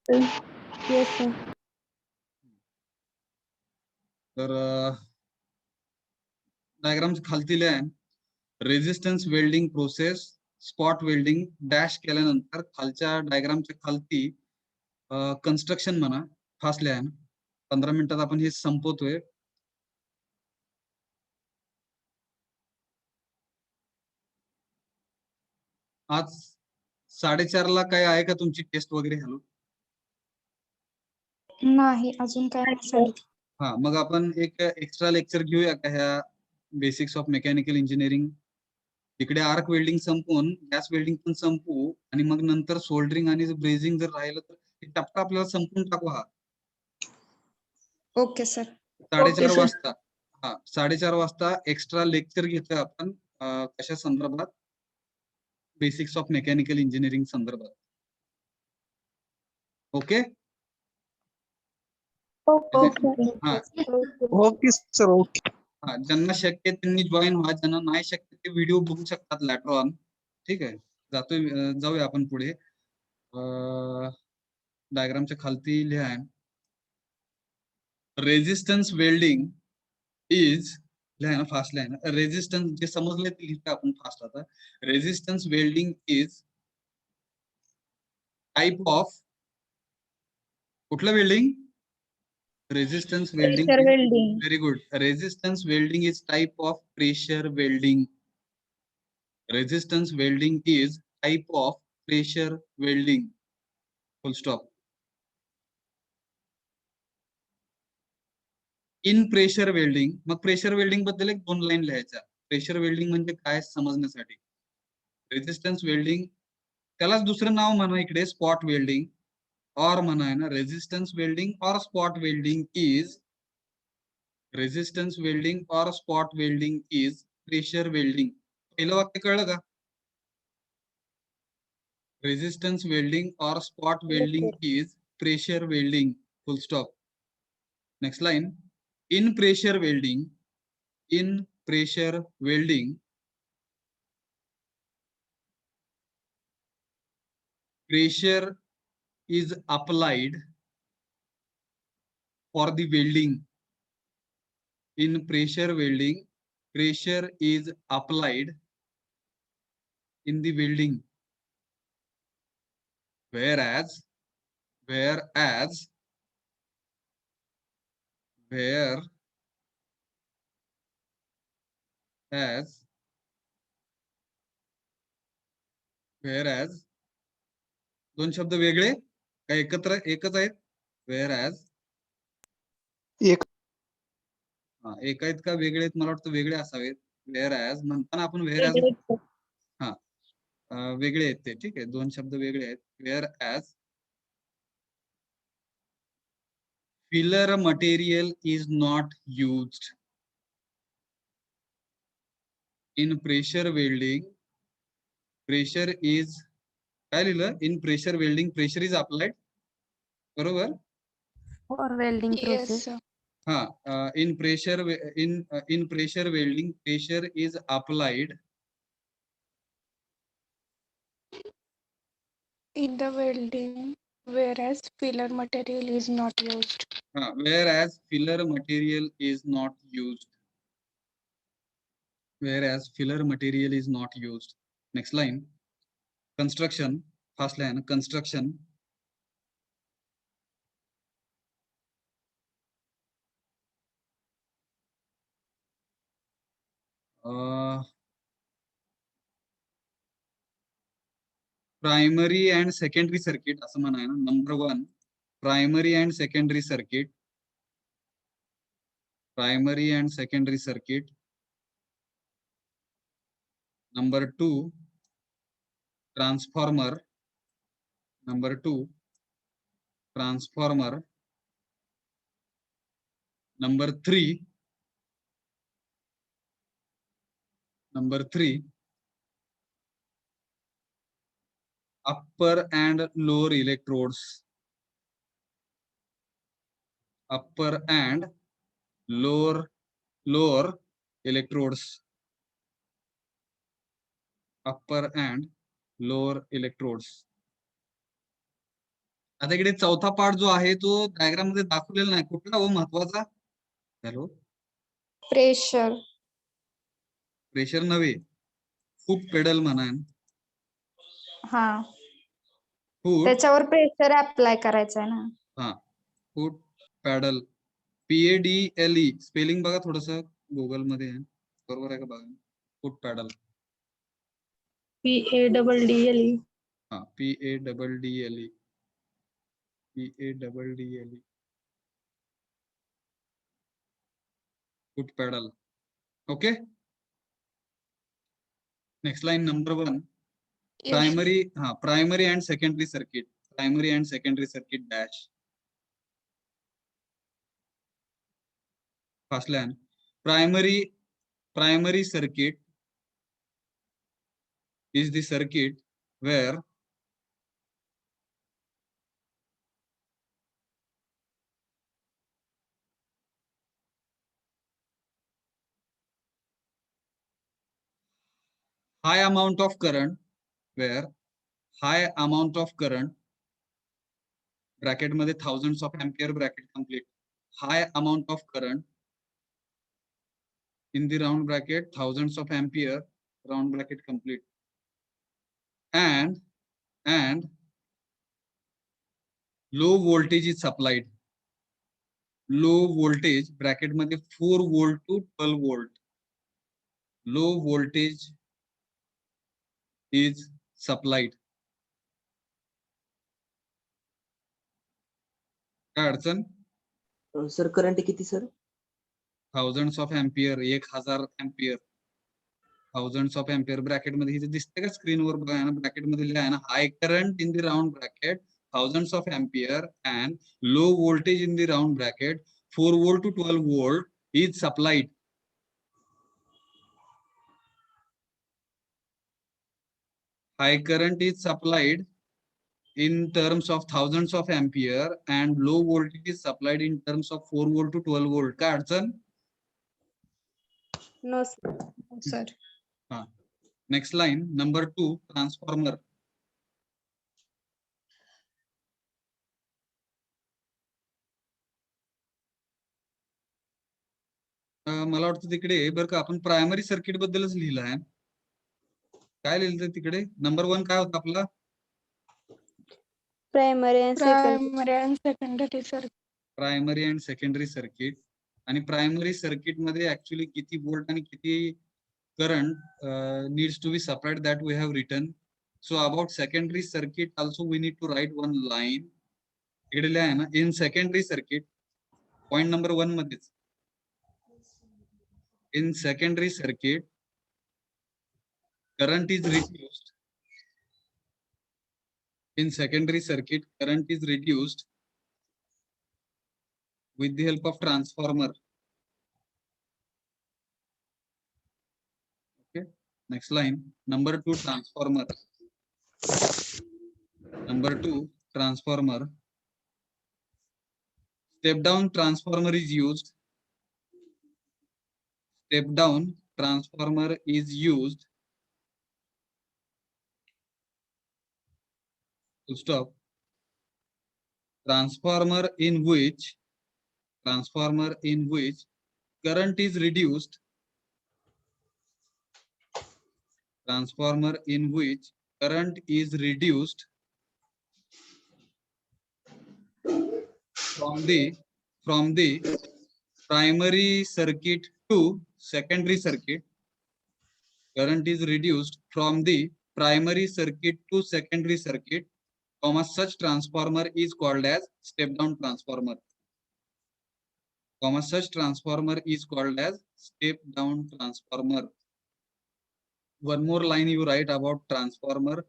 Yes, sir. तर डायग्राम खालती लिहा, resistance welding process, spot welding dash केल्यानंतर खालच्या डायग्रामच्या खालती कन्स्ट्रक्शन म्हणा, फास्ट लिहा. 15 मिनिटात आपण हे संपवतोय. आज 4:30 ला काय आहे का तुमची टेस्ट वगैरे? हॅलो. नाही, अजून काय नाही सांगितलं. हा, मग आपण एक एक्स्ट्रा लेक्चर घेऊया का ह्या बेसिक्स ऑफ मेकॅनिकल इंजिनिअरिंग. इकडे आर्क वेल्डिंग संपवून गॅस वेल्डिंग पण संपवू आणि मग नंतर सोल्डरिंग आणि ब्रेझिंग जर राहिलं तर हे टप्पा आपल्याला संपून टाकू. हा, ओके सर. 4:30 वाजता. हा, 4:30 वाजता एक्स्ट्रा लेक्चर घेतोय आपण कशा संदर्भात, बेसिक्स ऑफ मेकॅनिकल इंजिनिअरिंग संदर्भात. ओके. हा, ओके सर, ओके. हा, ज्यांना शक्य त्यांनी जॉईन व्हा, ज्यांना नाही शक्य ते व्हिडिओ बघू शकतात लॅटर ऑन. ठीक आहे, जाऊया आपण पुढे. डायग्रामच्या खालती लिहा, रेजिस्टन्स वेल्डिंग इज, लिहा ना, फास्ट लिहा ना. रेजिस्टन्स जे समजले ते लिहितो आपण फास्ट आता. Resistance welding is type of, कुठलं welding? Resistance welding. Pressure welding. Very good. Resistance welding is type of pressure welding. Resistance welding is type of pressure welding. Full stop. In pressure welding, mug pressure welding बद्दल एक 2 line लिहायच्या. Pressure welding म्हणजे काय समजण्यासाठी. Resistance welding, त्यालाच दुसरं नाव म्हणा इकडे spot welding, or म्हणा आहे ना, resistance welding or spot welding is, resistance welding or spot welding is pressure welding. पहिलं वाक्य कळलं का? Resistance welding or spot welding is pressure welding. full stop. Next line, in pressure welding, pressure is applied for the welding. In pressure welding, pressure is applied in the welding. Whereas दोन शब्द वेगळे का एकत्र एकच आहेत? Whereas एक एक आहेत का वेगळे आहेत? मला वाटतं वेगळे असावेत. Whereas म्हणताना आपण whereas वेगळे आहेत ते, ठीक आहे, दोन शब्द वेगळे आहेत. Whereas filler material is not used in pressure welding. Pressure is काय लिहिलं? In pressure welding, pressure is applied. बरोबर? For welding Yes, process. sir. In pressure welding, pressure is applied In the welding, whereas filler material is not used. whereas filler material is not used. Whereas filler material is not used. Next line, construction. First line, construction. Primary and secondary circuit असं म्हणाय ना. Number 1, primary and secondary circuit. Primary and secondary circuit. Number 2, transformer. Number 2, transformer. Number 3, upper and lower electrodes. Upper and lower electrodes. Upper and lower electrodes. आता इकडे चौथा part जो आहे तो diagram मध्ये दाखवलेला नाही. कुठला हो महत्वाचा? Hello, pressure. प्रेशर नव्हे, फूट पेडल म्हणा. हा, फूट त्याच्यावर प्रेशर अप्लाय करायचं आहे ना. फूट पॅडल, PADLE स्पेलिंग बघा थोडस गुगल मध्ये, बरोबर आहे का बघा. फूट paddle, PADDLE. PADDLE. Foot pedal. Okay. Next line, number 1. Yes. Primary and secondary circuit. Primary and secondary circuit dash. First line. Primary circuit is the circuit where high amount of current, bracket मध्ये thousands of ampere, bracket complete, high amount of current in the round bracket, thousands of ampere, round bracket complete, and low voltage is supplied. Low voltage, bracket मध्ये 4 volt to 12 volt. Low voltage is supplied. काय अडचण? Sir current किती sir? thousands of ampere, 1000 ampere. thousands of ampere, bracket मध्ये हे दिसते का स्क्रीनवर बघा ना, ब्रॅकेट मध्ये लिहिलं आहे ना, high current in the round bracket thousands of ampere and low voltage in the round bracket 4 volt to 12 volt is supplied. High current is supplied in terms of thousands of ampere and low voltage is supplied in terms of 4 volt to 12 volt. काय अडचण? No, sir. Next line, number 2, transformer. मला वाटतं तिकडे बरं का आपण primary circuit बद्दलच लिहिलं आहे. काय लिहिलं तिकडे? नंबर 1 काय होता आपला? Primary and secondary. Primary and secondary sir. Primary and secondary circuit. आणि प्रायमरी सर्किट मध्ये ऍक्च्युली किती वोल्ट आणि किती current needs to be supplied that we have written. So about secondary circuit also we need to write one line. इकडे लिहा आहे ना, in secondary circuit point number 1 मध्येच, in secondary circuit current is reduced. In secondary circuit current is reduced with the help of transformer. Okay, next line, number 2, transformer. Number 2, transformer. Step down transformer is used. Step down transformer is used. Full stop. Transformer in which current is reduced. Transformer in which current is reduced from the primary circuit to secondary circuit. Current is reduced from the primary circuit to secondary circuit, comma, such transformer is called as step down transformer. Comma, such transformer is called as step down transformer. One more line you write about transformer.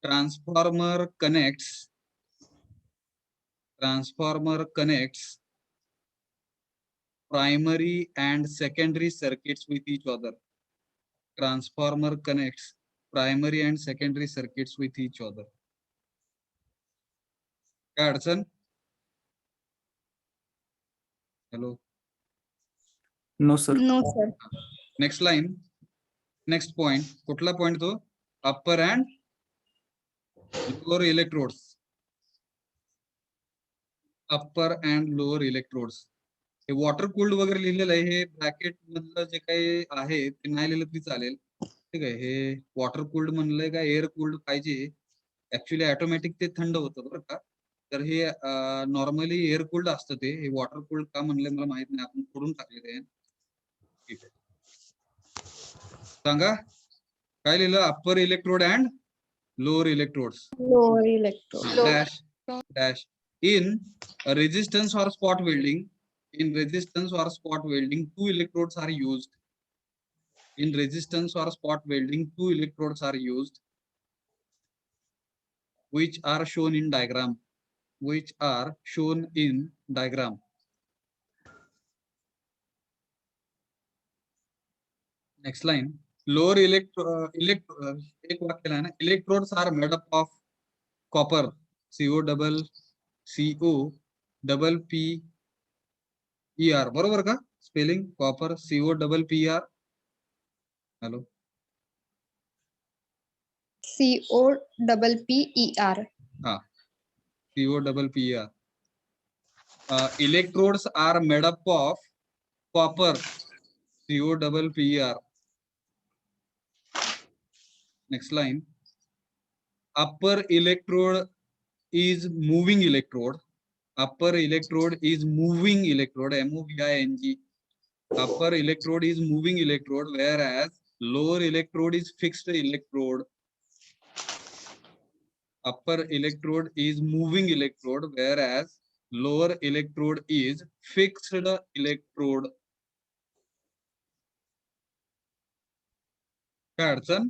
Transformer connects primary and secondary circuits with each other. Transformer connects primary and secondary circuits with each other. काय अडचण? Hello. No, sir. No, sir. Next line, next point. कुठला point तो? Upper and lower electrodes. Upper and lower electrodes. हे water cooled वगैरे लिहिलेलं आहे, हे bracket मधलं जे काही आहे ते नाही लिहिलं तरी चालेल. ठीक आहे, हे वॉटर कूल्ड म्हणलंय का एअर कूल्ड पाहिजे? ऍक्च्युली ऑटोमॅटिक ते थंड होतं बरं का. तर हे नॉर्मली एअर कूल्ड असतं ते. हे वॉटर कूल्ड का म्हणलंय मला माहित नाही, आपण खोडून टाकले ते. ठीक आहे, सांगा काय लिहिलं? Upper electrode and lower electrodes. Lower electrode. Dash dash. In resistance or spot welding, two electrodes are used. In resistance or spot welding, two electrodes are used, which are shown in diagram. Next line, lower एक वाक्य आहे ना, electrodes are made up of copper, CO PPER. बरोबर का spelling? Copper COPPER. Hello, COPPER. हा, COPPER. Electrodes are made up of copper, COPPER. Next line, upper electrode is moving electrode. Upper electrode is moving electrode, MOVING. Upper electrode is moving electrode, whereas lower electrode is fixed electrode. Upper electrode is moving electrode, whereas lower electrode is fixed electrode. काय अडचण?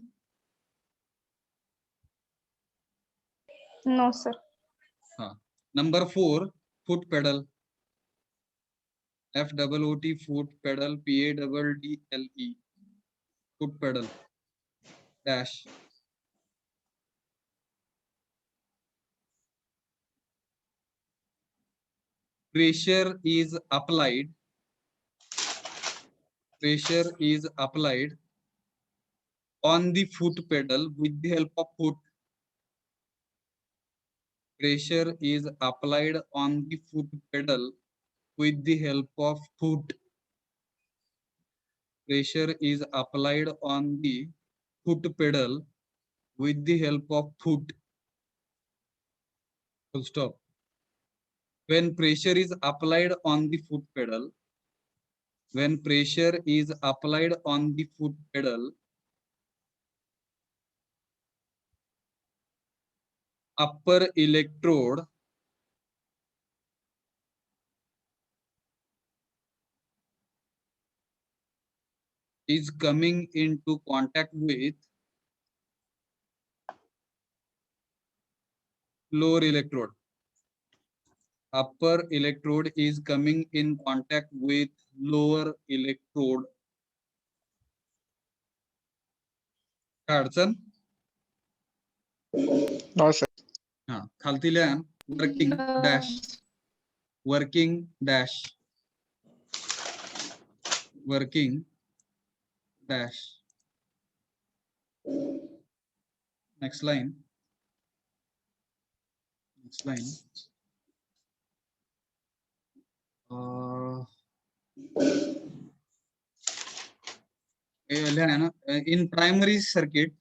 No, sir. Number 4, foot pedal. FOOT, foot pedal. PADDLE, foot pedal. Dash. pressure is applied. Pressure is applied on the foot pedal with the help of foot. Pressure is applied on the foot pedal with the help of foot. Pressure is applied on the foot pedal with the help of foot. Full stop. When pressure is applied on the foot pedal, when pressure is applied on the foot pedal, upper electrode is coming into contact with lower electrode. Upper electrode is coming in contact with lower electrode. काय अडचण? No, sir. हा खालती लिहा working dash working dash working dash next line लिहा ना in primary circuit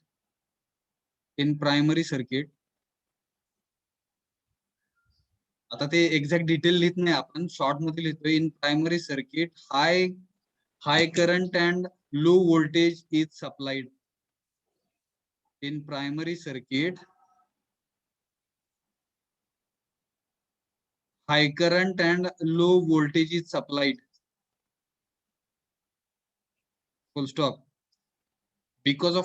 आता ते exact detail लिहित नाही आपण शॉर्ट मध्ये लिहितोय in primary circuit high current and low voltage is supplied in primary circuit high current and low voltage is supplied full stop because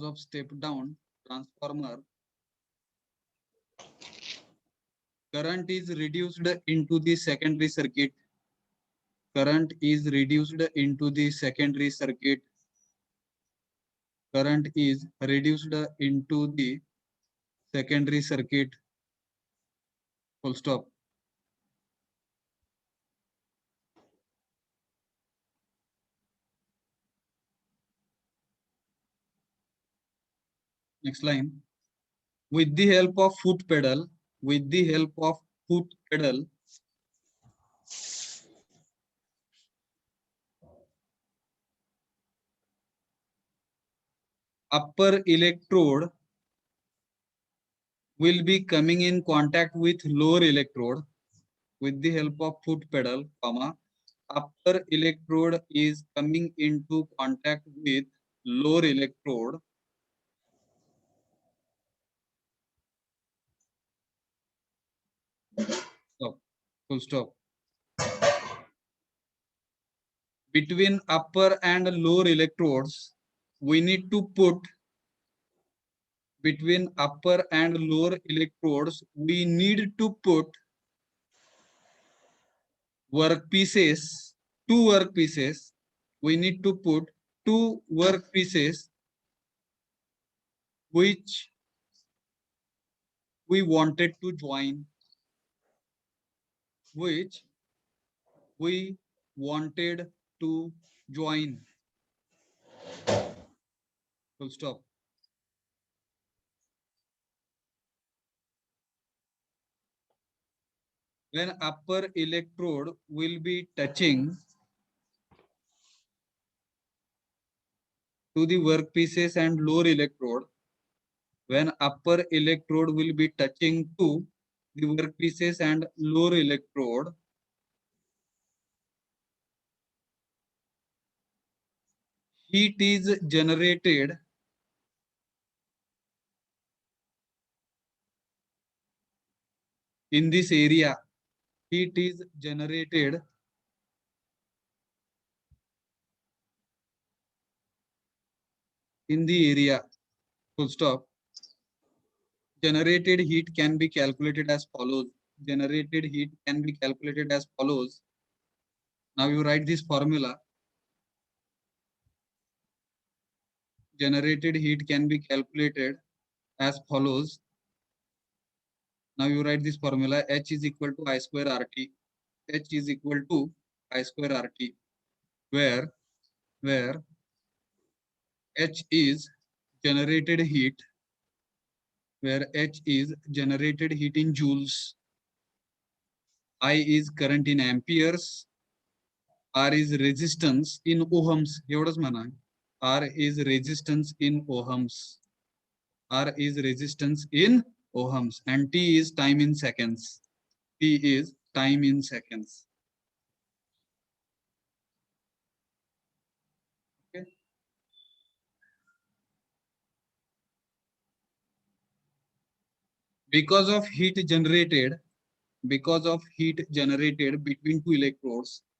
of step down transformer current is reduced into the secondary circuit. Current is reduced into the secondary circuit. Current is reduced into the secondary circuit. Full stop. Next line. With the help of foot pedal, upper electrode will be coming in contact with lower electrode. With the help of foot pedal, upper electrode is coming into contact with lower electrode. Stop. Full stop. Between upper and lower electrodes, we need to put between upper and lower electrodes, we need to put workpieces, two workpieces. We need to put two workpieces which we wanted to join. Which we wanted to join. Full stop. When upper electrode will be touching to the workpieces and lower electrode, when upper electrode will be touching to the workpieces and lower electrode, heat is generated in this area. Heat is generated in the area. Full stop. Generated heat can be calculated as follows. Generated heat can be calculated as follows. Now you write this formula. generated heat can be calculated as follows. Now you write this formula: H is equal to I square RT. H is equal to I square RT, where H is generated heat, where H is generated heat in joules, I is current in amperes, R is resistance in ohms. एवढंच म्हणा. R is resistance in ohms. R is resistance in ohms, and T is time in seconds. T is time in seconds. Okay. Because of heat generated between two electrodes,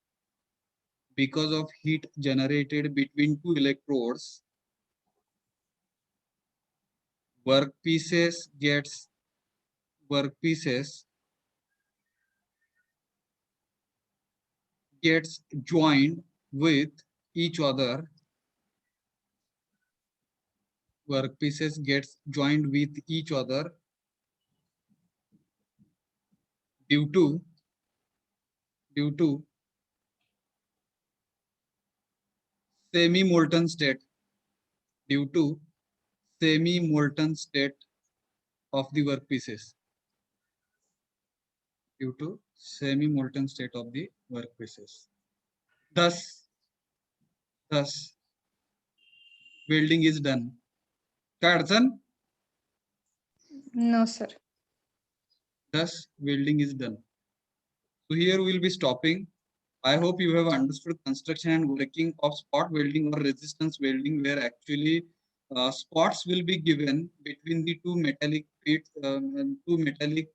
workpieces gets joined with each other. Workpieces gets joined with each other due to semi-molten state, of the workpieces. Thus welding is done. काय अडचण? No, sir. Thus welding is done. So here we will be stopping. I hope you have understood construction and working of spot welding or resistance welding, where actually spots will be given between the two metallic